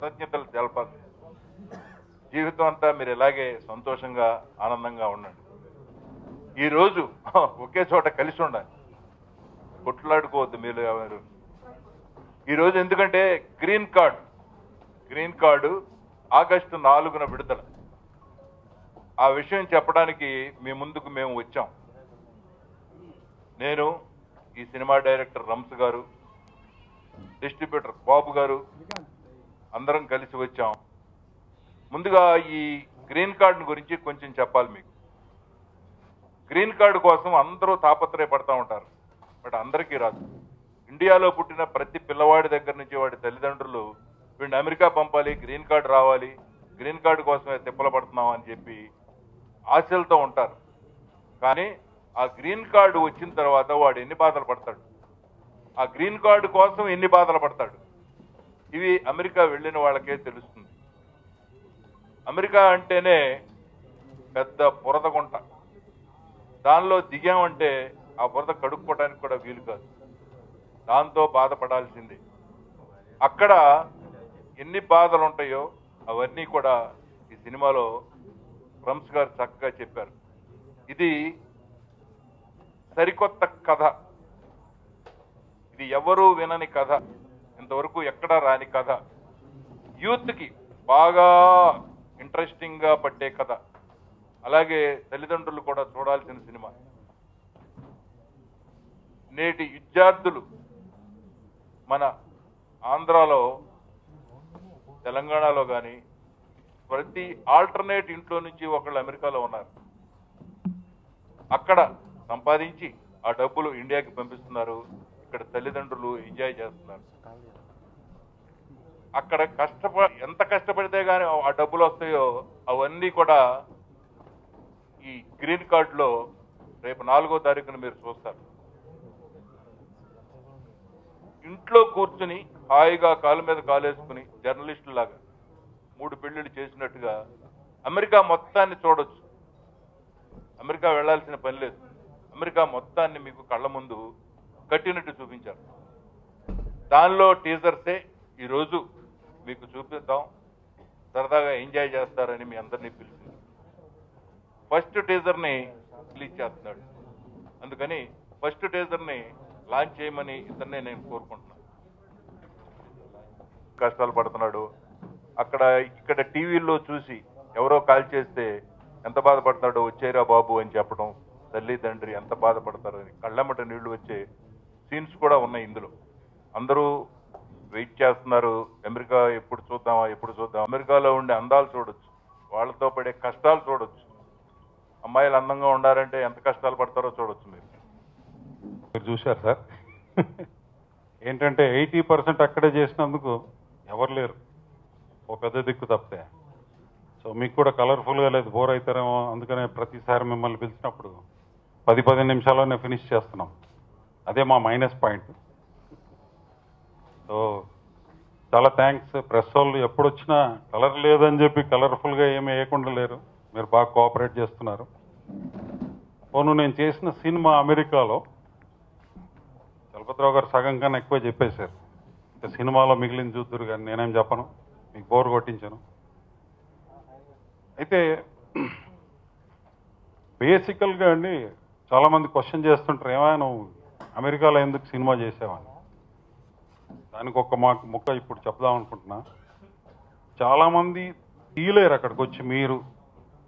కృతజ్ఞతలు తెలపాలి. జీవితం అంతా మీరు ఇలాగే సంతోషంగా ఆనందంగా ఉండండి. ఈరోజు ఒకే చోట కలిసి ఉండాలి, కొట్లాడుకోవద్దు మీరు ఎవరు. ఈరోజు ఎందుకంటే గ్రీన్ కార్డు ఆగస్టు 4న విడుదల. ఆ విషయం చెప్పడానికి మీ ముందుకు మేము వచ్చాం. నేను, ఈ సినిమా డైరెక్టర్ రంస్ గారు, డిస్ట్రిబ్యూటర్ బాబు గారు అందరం కలిసి వచ్చాం. ముందుగా ఈ గ్రీన్ కార్డు గురించి కొంచెం చెప్పాలి మీకు. గ్రీన్ కార్డు కోసం అందరూ తాపత్రయపడతా ఉంటారు, బట్ అందరికీ రాదు. ఇండియాలో పుట్టిన ప్రతి పిల్లవాడి దగ్గర నుంచి వాడి తల్లిదండ్రులు వీడిని అమెరికా పంపాలి, గ్రీన్ కార్డు రావాలి, గ్రీన్ కార్డు కోసమే తిప్పలు పడుతున్నాం అని చెప్పి ఆశలతో ఉంటారు. కానీ ఆ గ్రీన్ కార్డు వచ్చిన తర్వాత వాడు ఎన్ని బాధలు పడతాడు, ఆ గ్రీన్ కార్డు కోసం ఎన్ని బాధలు పడతాడు, ఇవి అమెరికా వెళ్ళిన వాళ్ళకే తెలుస్తుంది. అమెరికా అంటేనే పెద్ద బురద గుంట. దానిలో దిగామంటే ఆ బురద కడుక్కోవడానికి కూడా వీలు కాదు, దాంతో బాధపడాల్సిందే. అక్కడ ఎన్ని బాధలు ఉంటాయో అవన్నీ కూడా ఈ సినిమాలో రంస్ గారు చక్కగా చెప్పారు. ఇది సరికొత్త కథ, ఇది ఎవరూ వినని కథ, ఇంతవరకు ఎక్కడా రాని కథ, యూత్కి బాగా ఇంట్రెస్టింగ్గా పట్టే కథ, అలాగే తల్లిదండ్రులు కూడా చూడాల్సిన సినిమా. నేటి విద్యార్థులు మన ఆంధ్రాలో, తెలంగాణలో కానీ ప్రతి ఆల్టర్నేట్ ఇంట్లో నుంచి ఒకళ్ళు అమెరికాలో ఉన్నారు. అక్కడ సంపాదించి ఆ డబ్బులు ఇండియాకి పంపిస్తున్నారు. ఇక్కడ తల్లిదండ్రులు ఎంజాయ్ చేస్తున్నారు. అక్కడ ఎంత కష్టపడితే కానీ ఆ డబ్బులు వస్తాయో అవన్నీ కూడా ఈ గ్రీన్ కార్డులో రేపు 4వ తారీఖున మీరు చూస్తారు. ఇంట్లో కూర్చుని హాయిగా కాలు మీద కాలేసుకుని జర్నలిస్టులాగా 3 పెళ్లిళ్ళు చేసినట్టుగా అమెరికా మొత్తాన్ని చూడొచ్చు. అమెరికా వెళ్లాల్సిన పని లేదు. అమెరికా మొత్తాన్ని మీకు కళ్ళ ముందు కట్టినట్టు చూపించారు. దానిలో టీజర్సే ఈరోజు మీకు చూపిద్దాం, సరదాగా ఎంజాయ్ చేస్తారని మీ అందరినీ పిలిచింది. ఫస్ట్ టీజర్ని రిలీజ్ చేస్తున్నాడు, అందుకని ఫస్ట్ టీజర్ని లాంచ్ చేయమని ఇతన్నే నేను కోరుకుంటున్నాను. కష్టాలు పడుతున్నాడు, ఇక్కడ టీవీల్లో చూసి ఎవరో కాల్ చేస్తే ఎంత బాధపడతాడో వచ్చేరా బాబు అని చెప్పడం, తల్లి తండ్రి ఎంత బాధపడతారని కళ్ళమ్మట నీళ్లు వచ్చే సీన్స్ కూడా ఉన్నాయి ఇందులో. అందరూ వెయిట్ చేస్తున్నారు, అమెరికా ఎప్పుడు చూద్దాం. అమెరికాలో ఉండే అందాలు చూడొచ్చు, వాళ్ళతో పడే కష్టాలు చూడొచ్చు. అమ్మాయిలు అందంగా ఉండాలంటే ఎంత కష్టాలు పడతారో చూడొచ్చు. మీరు చూశారు సార్, ఏంటంటే 80% అక్కడే చేసినందుకు ఎవరు లేరు, ఒక పెద్ద దిక్కు తప్పితే. సో మీకు కూడా కలర్ఫుల్గా లేదు, బోర్ అవుతారేమో, అందుకనే ప్రతిసారి మిమ్మల్ని పిలిచినప్పుడు 10-15 నిమిషాల్లోనే ఫినిష్ చేస్తున్నాం. అదే మా మైనస్ పాయింట్. సో చాలా థ్యాంక్స్. ప్రెస్ వాళ్ళు ఎప్పుడు వచ్చినా కలర్ లేదని చెప్పి కలర్ఫుల్గా ఏమీ వేయకుండా లేరు, మీరు బాగా కోఆపరేట్ చేస్తున్నారు. పోను నేను చేసిన సినిమా అమెరికాలో చలపతిరావు గారు సగం కన్నా ఎక్కువ చెప్పేశారు. ఇంకా సినిమాలో మిగిలిన చూద్దరు కానీ నేనేం చెప్పను, మీకు బోర్ కొట్టించాను. అయితే బేసికల్గా అండి చాలామంది క్వశ్చన్ చేస్తుంటారు, ఏమైనా నువ్వు అమెరికాలో ఎందుకు సినిమా చేసావని. దానికి ఒక ముక్క ఇప్పుడు చెప్దాం అనుకుంటున్నా. చాలామంది తీయలేరు అక్కడికి వచ్చి, మీరు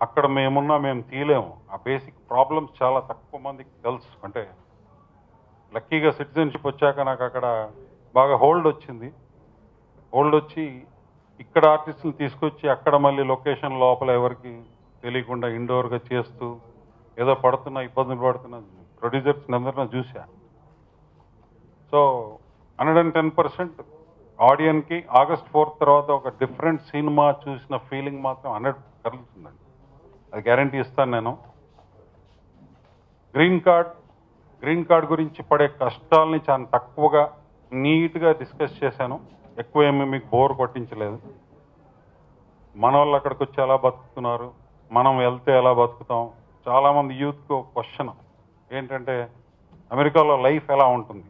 అక్కడ మేము తీయలేము. ఆ బేసిక్ ప్రాబ్లమ్స్ చాలా తక్కువ మందికి తెలుసు. అంటే లక్కీగా సిటిజన్షిప్ వచ్చాక నాకు అక్కడ బాగా హోల్డ్ వచ్చింది. హోల్డ్ వచ్చి ఇక్కడ ఆర్టిస్టులు తీసుకొచ్చి అక్కడ మళ్ళీ లొకేషన్ లోపల ఎవరికి తెలియకుండా ఇండోర్గా చేస్తూ ఏదో ఇబ్బందులు పడుతున్న ప్రొడ్యూసర్స్ అందరినీ చూసా. సో 110% ఆడియన్కి August 4th తర్వాత ఒక డిఫరెంట్ సినిమా చూసిన ఫీలింగ్ మాత్రం 100 కలుగుతుందండి, అది గ్యారంటీ ఇస్తాను నేను. గ్రీన్ కార్డ్ గురించి పడే కష్టాలని చాలా తక్కువగా నీట్గా డిస్కస్ చేశాను. ఎక్కువ ఏమీ మీకు బోర్ కొట్టించలేదు. మన వాళ్ళు అక్కడికి వచ్చి ఎలా బతుకుతున్నారు, మనం వెళ్తే ఎలా బతుకుతాం. చాలామంది యూత్కి ఒక క్వశ్చన్ ఏంటంటే అమెరికాలో లైఫ్ ఎలా ఉంటుంది,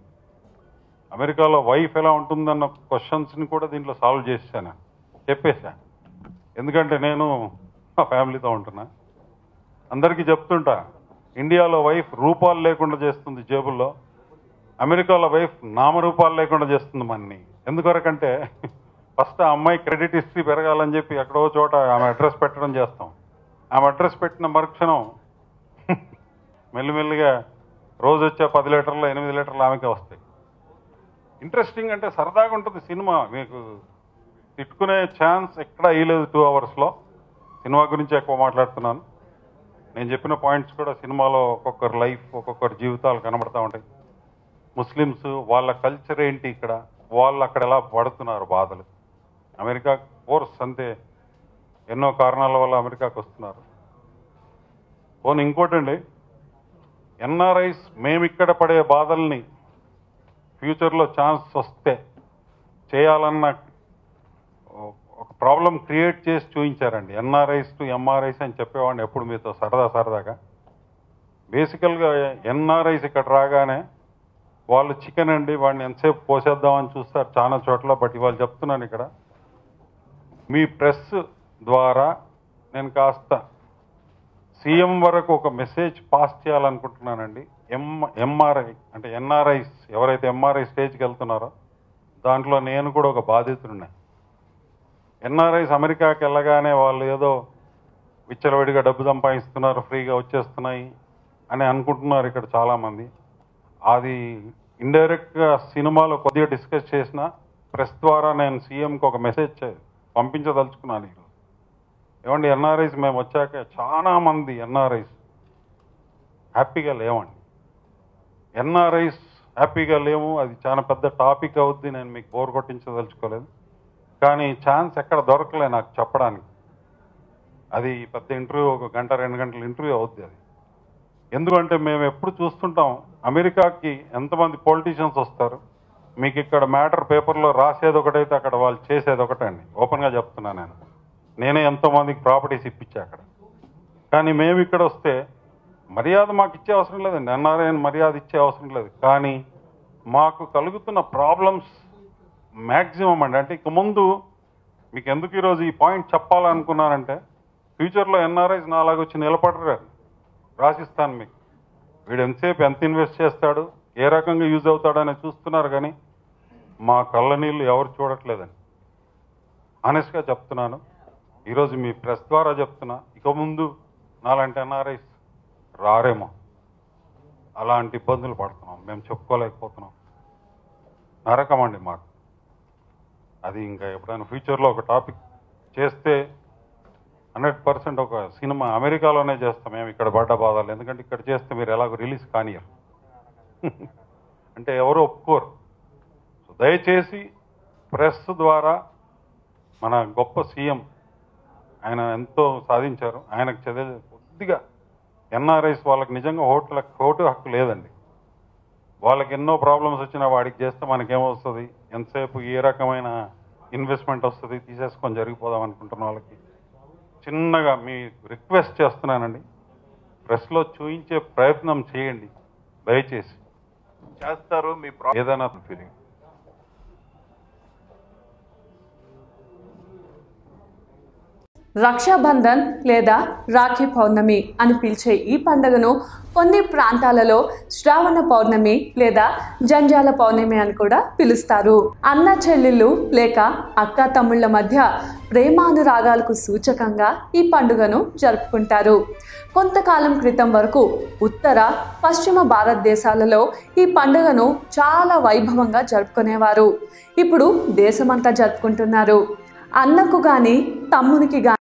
అమెరికాలో వైఫ్ ఎలా ఉంటుందన్న క్వశ్చన్స్ని కూడా దీంట్లో సాల్వ్ చేశాను. చెప్పేశా. ఎందుకంటే నేను మా ఫ్యామిలీతో ఉంటున్నా. అందరికీ చెప్తుంటా, ఇండియాలో వైఫ్ రూపాలు లేకుండా చేస్తుంది జేబుల్లో, అమెరికాలో వైఫ్ నామరూపాలు లేకుండా చేస్తుంది మన్ని. ఎందుకొరకంటే ఫస్ట్ ఆ అమ్మాయి క్రెడిట్ హిస్టరీ పెరగాలని చెప్పి ఎక్కడో చోట ఆమె అడ్రస్ పెట్టడం చేస్తాం. ఆమె అడ్రస్ పెట్టిన మరుక్షణం మెల్లిమెల్లిగా రోజు వచ్చే 10 లీటర్లు 8 లీటర్లు ఆమెకే వస్తాయి. ఇంట్రెస్టింగ్ అంటే సరదాగా ఉంటుంది సినిమా. మీకు తిట్టుకునే ఛాన్స్ ఎక్కడా ఇవ్వలేదు 2 అవర్స్లో. సినిమా గురించి ఎక్కువ మాట్లాడుతున్నాను. నేను చెప్పిన పాయింట్స్ కూడా సినిమాలో ఒక్కొక్కరు లైఫ్, ఒక్కొక్కరు జీవితాలు కనబడతా ఉంటాయి. ముస్లిమ్స్ వాళ్ళ కల్చర్ ఏంటి, ఇక్కడ వాళ్ళు అక్కడ ఎలా పడుతున్నారు బాధలు. అమెరికా కోర్స్ అంతే, ఎన్నో కారణాల వల్ల అమెరికాకు వస్తున్నారు. పోనీ ఇంకోటండి, ఎన్ఆర్ఐస్ మేము ఇక్కడ పడే బాధల్ని ఫ్యూచర్లో ఛాన్స్ వస్తే చేయాలన్న ఒక ప్రాబ్లం క్రియేట్ చేసి చూపించారండి. ఎన్ఆర్ఐస్ టు ఎంఆర్ఐస్ అని చెప్పేవాడిని ఎప్పుడు మీతో సరదాగా. బేసికల్గా ఎన్ఆర్ఐస్ ఇక్కడ రాగానే వాళ్ళు చికెన్ అండి, వాడిని ఎంతసేపు పోసేద్దామని చూస్తారు చాలా చోట్ల. బట్ ఇవాళ చెప్తున్నాను, ఇక్కడ మీ ప్రెస్ ద్వారా నేను కాస్త సీఎం వరకు ఒక మెసేజ్ పాస్ చేయాలనుకుంటున్నానండి. ఎంఆర్ఐ అంటే ఎన్ఆర్ఐస్ ఎవరైతే ఎంఆర్ఐ స్టేజ్కి వెళ్తున్నారో దాంట్లో నేను కూడా ఒక బాధితుడున్నా. ఎన్ఆర్ఐస్ అమెరికాకి వెళ్ళగానే వాళ్ళు ఏదో విచ్చలవిడిగా డబ్బు సంపాదిస్తున్నారు, ఫ్రీగా వచ్చేస్తున్నాయి అని అనుకుంటున్నారు ఇక్కడ చాలామంది. అది ఇండైరెక్ట్గా సినిమాలో కొద్దిగా డిస్కస్ చేసిన ప్రెస్ ద్వారా నేను సీఎంకి ఒక మెసేజ్ పంపించదలుచుకున్నాను ఈరోజు. ఏమండి, ఎన్ఆర్ఐస్ మేము వచ్చాక చాలా మంది ఎన్ఆర్ఐస్ హ్యాపీగా లేవండి. ఎన్ఆర్ఐస్ హ్యాపీగా లేవు, అది చాలా పెద్ద టాపిక్ అవుద్ది. నేను మీకు బోర్ కొట్టించదలుచుకోలేదు, కానీ ఛాన్స్ ఎక్కడ దొరకలే నాకు చెప్పడానికి. అది పెద్ద ఇంటర్వ్యూ, 1 గంట 2 గంటల ఇంటర్వ్యూ అవుద్ది అది. ఎందుకంటే మేము ఎప్పుడు చూస్తుంటాం, అమెరికాకి ఎంతమంది పొలిటీషియన్స్ వస్తారు, మీకు ఇక్కడ మ్యాటర్ పేపర్లో రాసేది ఒకటైతే అక్కడ వాళ్ళు చేసేది ఒకటండి. ఓపెన్గా చెప్తున్నాను, నేనే ఎంతోమందికి ప్రాపర్టీస్ ఇప్పించా అక్కడ. కానీ మేము ఇక్కడ వస్తే మర్యాద మాకు ఇచ్చే అవసరం లేదండి, ఎన్ఆర్ఐని మర్యాద ఇచ్చే అవసరం లేదు. కానీ మాకు కలుగుతున్న ప్రాబ్లమ్స్ మ్యాక్సిమం అండి. అంటే ఇక ముందు మీకు ఎందుకు ఈరోజు ఈ పాయింట్ చెప్పాలనుకున్నానంటే, ఫ్యూచర్లో ఎన్ఆర్ఐస్ నాలాగా వచ్చి నిలబడరు. రాసిస్తాను మీకు, వీడు ఎంతసేపు ఎంత ఇన్వెస్ట్ చేస్తాడు, ఏ రకంగా యూజ్ అవుతాడని చూస్తున్నారు, కానీ మా కళ్ళ నీళ్ళు ఎవరు చూడట్లేదండి. ఆనెస్ట్గా చెప్తున్నాను, ఈరోజు మీ ప్రెస్ ద్వారా చెప్తున్నా, ఇక ముందు నాలాంటి ఎన్ఆర్ఐస్ రారేమో. అలాంటి ఇబ్బందులు పడుతున్నాం, మేము చెప్పుకోలేకపోతున్నాం. నరకం అండి మాకు. అది ఇంకా ఎప్పుడైనా ఫ్యూచర్లో ఒక టాపిక్ చేస్తే 100% ఒక సినిమా అమెరికాలోనే చేస్తాం మేము, ఇక్కడ పడ్డ బాధలు. ఎందుకంటే ఇక్కడ చేస్తే మీరు ఎలాగో రిలీజ్ కానియరు అంటే ఎవరు ఒప్పుకోరు. సో దయచేసి ప్రెస్ ద్వారా మన గొప్ప సీఎం, ఆయన ఎంతో సాధించారు, ఆయనకు చదివే కొద్దిగా ఎన్ఆర్ఐస్ వాళ్ళకి నిజంగా ఓటు హక్కు లేదండి. వాళ్ళకి ఎన్నో ప్రాబ్లమ్స్ వచ్చినా వాడికి చేస్తే మనకేమొస్తుంది, ఎంతసేపు ఏ రకమైన ఇన్వెస్ట్మెంట్ వస్తుంది, తీసేసుకొని జరిగిపోదాం అనుకుంటున్న వాళ్ళకి చిన్నగా మీ రిక్వెస్ట్ చేస్తున్నానండి, ప్రెస్లో చూపించే ప్రయత్నం చేయండి దయచేసి. చేస్తారు మీ ఏదైనా ఫీలింగ్. రక్షాబంధన్ లేదా రాఖీ పౌర్ణమి అని పిలిచే ఈ పండుగను కొన్ని ప్రాంతాలలో శ్రావణ పౌర్ణమి లేదా జంజాల పౌర్ణమి అని కూడా పిలుస్తారు. అన్న చెల్లెళ్ళు లేక అక్క తమ్ముళ్ళ మధ్య ప్రేమానురాగాలకు సూచకంగా ఈ పండుగను జరుపుకుంటారు. కొంతకాలం క్రితం వరకు ఉత్తర పశ్చిమ భారతదేశాలలో ఈ పండుగను చాలా వైభవంగా జరుపుకునేవారు. ఇప్పుడు దేశమంతా జరుపుకుంటున్నారు. అన్నకు కానీ తమ్మునికి కానీ